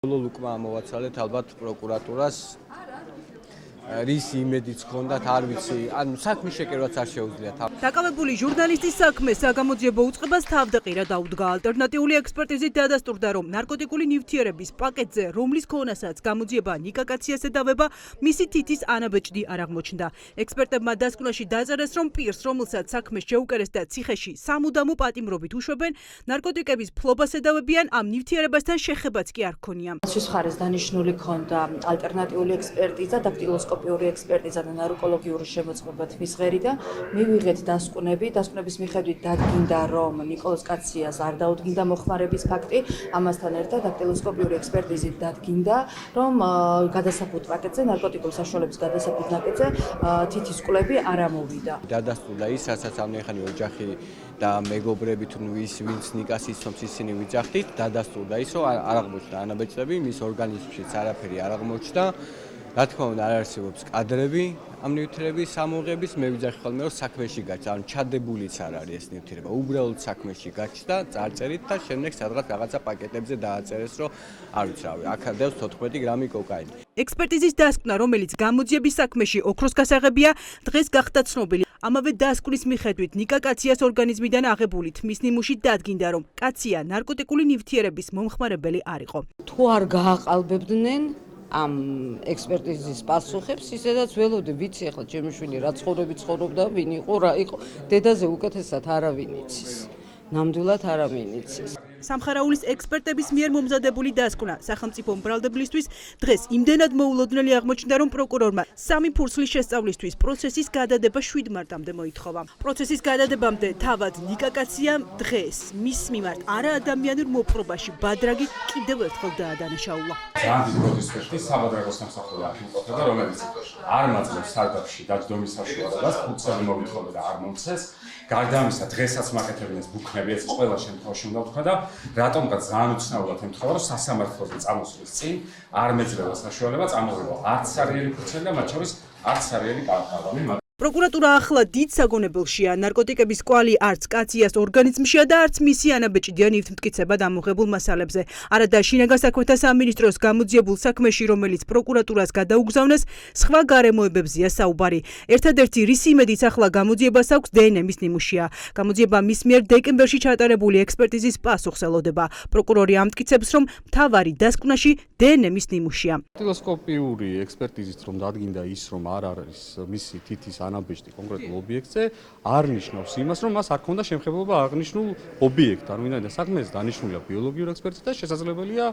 ლუკმა მოვაცალეთ ალბათ პროკურატურას რის იმედიც ჰქონდათ არ ვიცი ანუ საქმის შეკერვაც არ შეუძლიათ. დაკავებული ჟურნალისტის საქმე საგამოძიებო უწყებას თავდაყირა დაუდგა. ალტერნატიული ექსპერტიზით დადასტურდა, რომ ნარკოტიკული ნივთიერების პაკეტზე, რომლის ქონასაც გამოძიება ნიკა კაციას ედავება, მისი თითის ანაბეჭდი არ აღმოჩნდა. ექსპერტებმა დასკვნაში დაწერეს, რომ პირს, რომელსაც საქმე შეუკერეს და ციხეში სამუდამო პატიმრობით უშვებენ, ნარკოტიკების ფლობას ედავებიან, ამ ნივთიერებასთან შეხებაც კი არ ჰქონია. მისთვის ხარეს დანიშნული ჰქონდა ალტერნატიული ექსპერტიზა, დაქტილოსკოპიური ექსპერტიზა და ნარკოლოგიური შემოწმება თმის ღერი და მივიღეთ დასკვნების მიხედვით დადგინდა, რომ ნიკოლოზ კაციას არ დაუდგინდა მოხმარების ფაქტი, ამასთან ერთად დაქტილოსკოპიური ექსპერტიზით დადგინდა, რომ გადასაფუთ პაკეტზე, ნარკოტიკული საშუალების გადასაფუთ პაკეტზე თითის კვლები არ ამოვიდა. დადასტურდა ის, რასაც ამნეხანი ოჯახი და მეგობრები თუ ვინც ნიკას იცნობს ისინი ვიძახდით, დადასტურდა ის, რომ არ აღმოჩნდა ანაბეჭდები, მის ორგანიზმშიც არაფერი არ აღმოჩნდა. რა თქმა უნდა არ არსებობს კადრები ამ ნივთიერების ამოღების, მე ვიძახი ხოლმე რომ საქმეში გაჩნდა, ანუ ჩადებულიც არ არის ეს ნივთიერება, უბრალოდ საქმეში გაჩნდა, წარწერით და შემდეგ სადღაც რაღაცა პაკეტებზე დააწერეს, რომ არ ვიცი რავი, აქ დევს 14 გრამი კოკაინი. ექსპერტიზის დასკვნა, რომელიც გამოძიების საქმეში ოქროს გასაღებია, დღეს გახდა ცნობილი. ამავე დასკვნის მიხედვით ნიკა კაციას ორგანიზმიდან აღებული თმის ნიმუში დადგინდა, რომ კაცია ნარკოტიკული ნივთიერების მომხმარებელი არ იყო. თუ არ გააყალბებდნენ ამ ექსპერტიზის პასუხებს, ისედაც ველოდი, ვიცი ახლა ჩემი შვილი რა ცხოვრები ცხოვრობდა, ვინ იყო, რა იყო, დედაზე უკეთესად არავინ იცის. ნამდვილად არავინ იცის. სამხარაულის ექსპერტების მიერ მომზადებული დასკვნა სახელმწიფო მბრალდებლისთვის დღეს იმდენად მოულოდნელი აღმოჩნდა, რომ პროკურორმა 3 ფურცლის შესწავლისთვის პროცესის გადადება 7 მარტამდე მოითხოვა. პროცესის გადადებამდე თავად ნიკა კაციამ დღეს მის მიმართ არაადამიანურ მოპყრობაში ბადრაგი კიდევ ერთხელ დაადანაშაულა. ძალიან დიდი პროტესტი საბადრაგოს სამსახური აკმაყოფილდა, რომელიც არ მაძლევს სარდაფში დაჯდომის საშუალებას, ფურცელი მოვითხოვდა და არ მომცეს. გარდა ამისა, დღესაც მაკეთებინეს ბუქნები, ეს ყველა შემთხვევაში უნდა ვთქვა და რატომღაც ძალიან უცნაურად ემთხვევა, რომ სასამართლოზე წამოსვლის წინ არ მეძლევა საშუალება წამოვიდა არც სარიელი ფურცელი და მათ შორის არც სარიელი კალკალონი. პროკურატურა ახლა დიდ საგონებელშია. ნარკოტიკების კვალი არც კაციას ორგანიზმშია და არც მისი ანაბეჭდია ნივთმტკიცებად ამოღებულ მასალებზე. არადა შინაგან საქმეთა სამინისტროს გამოძიებულ საქმეში, რომელიც პროკურატურას გადაუგზავნეს, სხვა გარემოებებზია საუბარი. ერთადერთი რის იმედიც ახლა გამოძიებას აქვს დნმ-ის ნიმუშია. გამოძიება მის მიერ დეკემბერში ჩატარებული ექსპერტიზის პასუხს ელოდება. პროკურორი ამტკიცებს, რომ მთავარი დასკვნაში დნმ-ის ნიმუშია. დაქტილოსკოპიური ექსპერტიზით რომ დადგინდა ის, რომ არ არის მისი თითის ანაბეჭდი კონკრეტულ ობიექტზე, არ ნიშნავს იმას, რომ მას არ ქონდა შემხებულობა აღნიშნულ ობიექტთან. ვინაიდან საქმეზე დანიშნულია ბიოლოგიური ექსპერტიზა, შესაძლებელია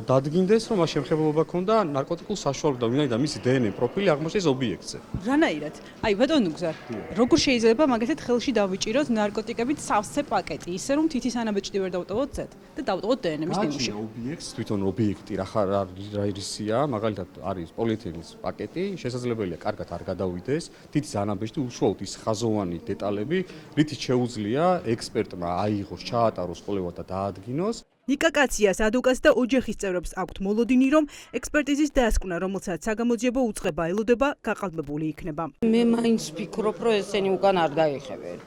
დადგინდეს, რომ მას შემხებულობა ქონდა ნარკოტიკულ საშუალებთან, ვინაიდან მისი დნმ პროფილი აღმოჩნდეს ობიექტზე. რანაირად? აი ბატონ ნუგზარ, როგორ შეიძლება მაგათად ხელში დავიჭიროთ ნარკოტიკებით სავსე პაკეტი, ისე რომ თითის ანაბეჭდი ვერ დავტოვოთ Z და დავტოვოთ დნმ-ის ნიმუში. ობიექტს თვითონ ობიექტი რა ისია, მაგალითად არის პოლიეთილენის პაკეტი, შესაძლებელია კარგად არ გადავიდეს. თითის ანაბეჭდი უშუალოდ ის ხაზოვანი დეტალები, რითიც შეუძლია ექსპერტმა აიღოს, ჩაატაროს კვლევა და დაადგინოს. ნიკა კაციას ადვოკატს და ოჯახის წევრებს აქვთ მოლოდინი, რომ ექსპერტიზის დასკვნა, რომელსაც საგამოძიებო უწყება ელოდება, გაყალბებული იქნება. მე მაინც ვფიქრობ, რომ ესენი უკან არ დაიხევენ.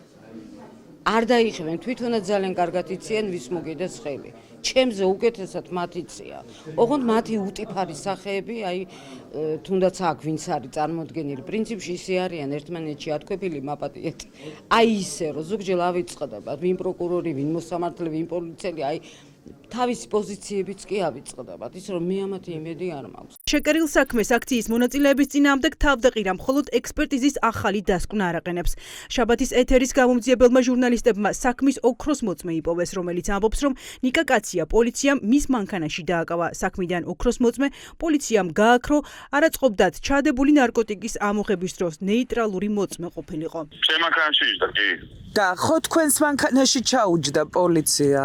არ დაიხევენ, თვითონაც ძალიან კარგად იციან ვის მოგიდეს ხელი. ჩემზე უკეთესად მათ იცია. ოღონდ მათი უტიფარი სახეები, აი თუნდაც აქ ვინც არის წარმოდგენილი, პრინციპში ისე არიან ერთმანეთში ათქვეფილი მაპატიეთი. აი ისე რომ ზოგჯერ ავიწყდება, ვინ პროკურორი, ვინ მოსამართლე, ვინ პოლიციელი, აი თავისი პოზიციებიც კი ავიწყდებათ, ის რომ მე ამათი იმედი არ მაქვს. შეკერილ საქმეს აქციის მონაწილეების წინააღმდეგ თავდაყირა მხოლოდ ექსპერტიზის ახალი დასკვნა არაყენებს. შაბათის ეთერის გამომძიებელმა ჟურნალისტებმა საქმის ოქროს მოწმე იპოვეს, რომელიც ამბობს, რომ ნიკა კაცია პოლიციამ მის მანქანაში დააკავა. საქმიდან ოქროს მოწმე პოლიციამ გააქრო, არაწყობდათ ჩადებული ნარკოტიკის ამოღების დროს ნეიტრალური მოწმე ყოფილიყო. ჩემ მანქანაში იჯდა კი. და ხო თქვენს მანქანაში ჩაუჯდა პოლიცია?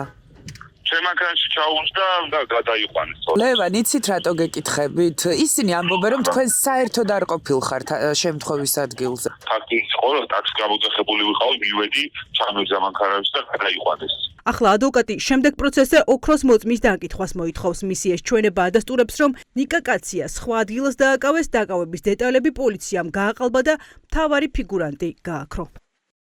ჩემ მანქანაში ჩაუჯდა და გადაიყვანეს. ლევან, იცით რატო გეკითხებით? ისინი ამბობენ, რომ თქვენ საერთოდ არ ყოფილხართ შემთხვევის ადგილზე. ფაქტი იყო, რომ ტაქსი გამოძახებული ვიყავ, მივედი, ჩამეგზა მანქანაში და გადაიყვანეს. ახლა ადვოკატი შემდეგ პროცესზე ოქროს მოწმის დაკითხვას მოითხოვს. მისი ეს ჩვენება ადასტურებს, რომ ნიკა კაცია სხვა ადგილას დააკავეს, დაკავების დეტალები პოლიციამ გააყალბა და მთავარი ფიგურანტი გააქრო.